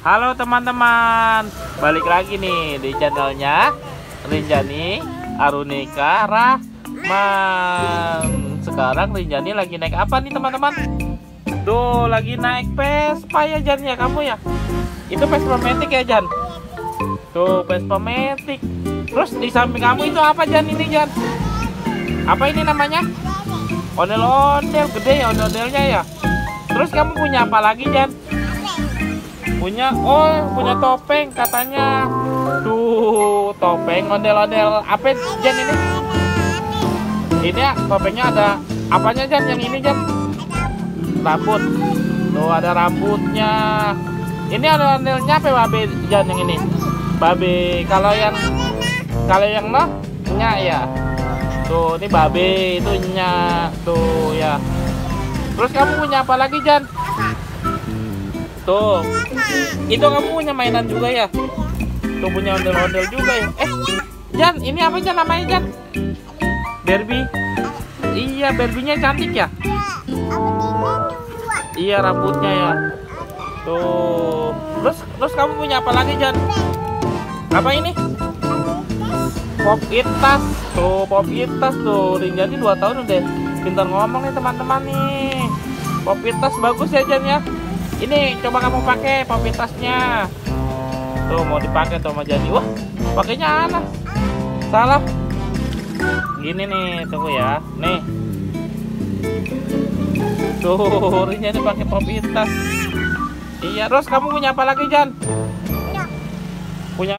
Halo teman-teman, balik lagi nih di channelnya Rinjani Arunika Rahman. Sekarang Rinjani lagi naik apa nih teman-teman? Tuh lagi naik Vespa ya Jan ya, kamu ya? Itu Vespa Matic ya Jan? Tuh Vespa Matic. Terus di samping kamu itu apa Jan, ini Jan? Apa ini namanya? Ondel-ondel, gede ya ondel-ondelnya ya. Terus kamu punya apa lagi Jan? Punya topeng katanya. Tuh topeng ondel-ondel apa Jan ini? Ini ya topengnya ada apanya Jan? Yang ini Jan? Rambut. Tuh ada rambutnya. Ini ada ondelnya apa babe Jan yang ini? Babe. Kalau yang noh nya ya. Tuh ini babe, itu nya. Tuh ya. Terus kamu punya apa lagi Jan? Tuh, itu kamu punya mainan juga ya? Tuh punya ondel-ondel juga ya? Jan, ini apa Jan namanya Jan? Barbie. Iya, Barbie-nya cantik ya? Iya, rambutnya ya. Tuh, terus kamu punya apa lagi Jan? Apa ini? Pop Itas. Tuh, Pop Itas tuh. Rinjani 2 tahun udah pintar ngomong nih teman-teman nih. Pop Itas bagus ya Jan ya? Ini coba kamu pakai Pop Itasnya. Tuh mau dipakai tuh sama Jani. Wah, pakainya aneh. Salah. Gini nih, tunggu ya. Nih. Tuh, Rinjani pakai Pop Itas. Iya, terus kamu punya apa lagi Jan?